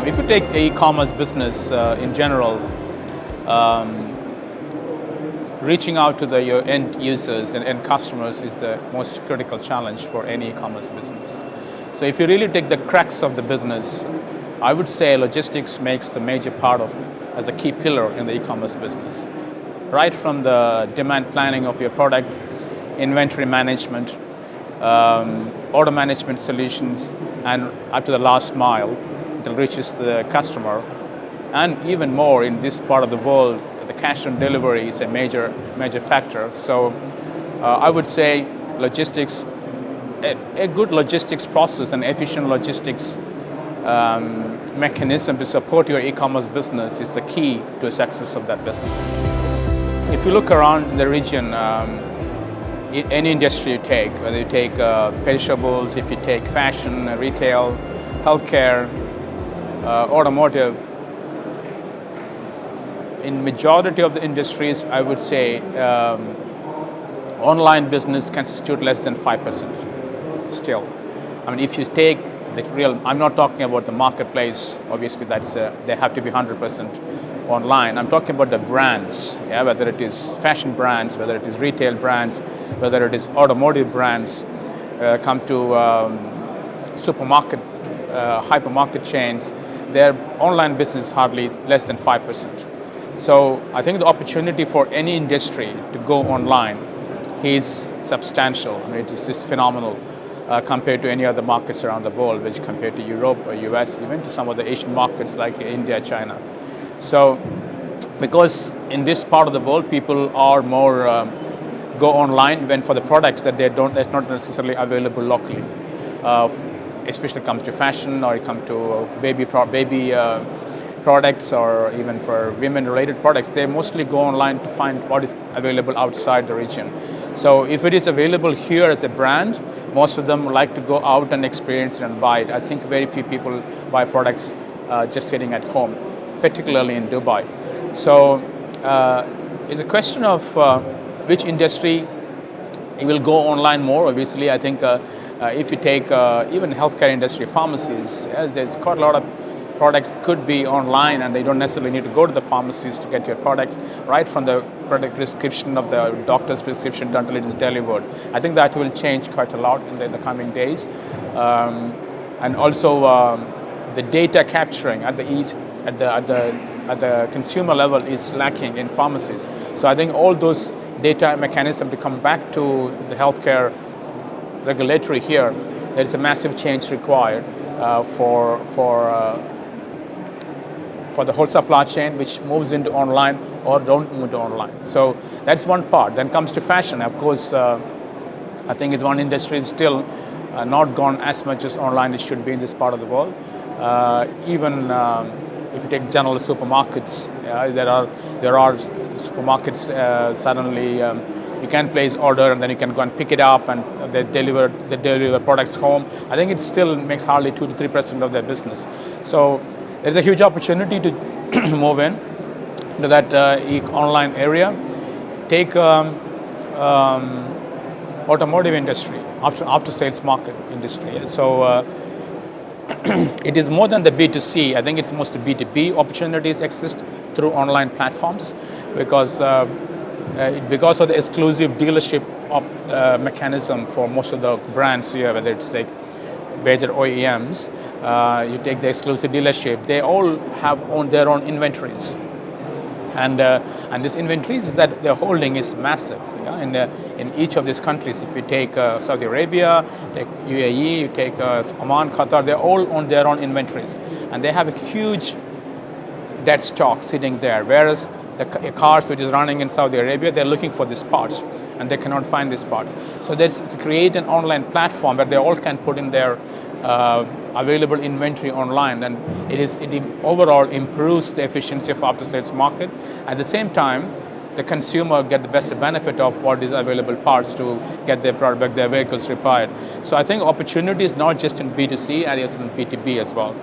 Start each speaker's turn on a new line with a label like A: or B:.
A: If you take e-commerce business in general, reaching out to your end users and end customers is the most critical challenge for any e-commerce business. So if you really take the crux of the business, I would say logistics makes a major part of, as a key pillar in the e-commerce business. Right from the demand planning of your product, inventory management, order management solutions, and up to the last mile until it reaches the customer. And even more in this part of the world, the cash on delivery is a major factor. So I would say logistics, a good logistics process and efficient logistics mechanism to support your e-commerce business is the key to the success of that business. If you look around the region, any industry you take, whether you take perishables, if you take fashion, retail, healthcare, automotive, in majority of the industries, I would say online business constitute less than 5% still. I mean, if you take the real, I'm not talking about the marketplace, obviously that's, they have to be 100% online. I'm talking about the brands, yeah, whether it is fashion brands, whether it is retail brands, whether it is automotive brands, come to supermarket, hypermarket chains, their online business is hardly less than 5%. So I think the opportunity for any industry to go online is substantial. I mean, it's phenomenal compared to any other markets around the world, which compared to Europe or US, even to some of the Asian markets like India, China. So because in this part of the world, people are more go online when for the products that that's not necessarily available locally. Especially comes to fashion, or it comes to baby products, or even for women-related products, they mostly go online to find what is available outside the region. So if it is available here as a brand, most of them like to go out and experience it and buy it. I think very few people buy products just sitting at home, particularly in Dubai. So it's a question of which industry will go online more. Obviously, I think if you take even healthcare industry, pharmacies, yes, there's quite a lot of products could be online, and they don't necessarily need to go to the pharmacies to get your products, right from the product prescription of the doctor's prescription until it is delivered. I think that will change quite a lot in the coming days. And also the data capturing at the consumer level is lacking in pharmacies. So I think all those data mechanisms to come back to the healthcare regulatory here, there is a massive change required for the whole supply chain, which moves into online or don't move to online. So that's one part. Then comes to fashion. Of course, I think it's one industry still not gone as much as online it should be in this part of the world. Even if you take general supermarkets, there are supermarkets suddenly you can place order and then you can go and pick it up and they deliver products home. I think it still makes hardly 2 to 3% of their business. So there's a huge opportunity to move in to that online area. Take automotive industry, after sales market industry. So it is more than the B2C. I think it's most B2B opportunities exist through online platforms because of the exclusive dealership mechanism for most of the brands here, whether it's like major OEMs, you take the exclusive dealership, they all have their own inventories. And this inventory that they're holding is massive. Yeah? In each of these countries, if you take Saudi Arabia, take UAE, you take Oman, Qatar, they all own their own inventories. And they have a huge dead stock sitting there. Whereas the cars which is running in Saudi Arabia, they're looking for these parts and they cannot find these parts. So let's create an online platform where they all can put in their available inventory online, and it overall improves the efficiency of after-sales market. At the same time, the consumer get the best benefit of what is available parts to get their product, their vehicles repaired. So I think opportunity is not just in B2C, and it's in B2B as well.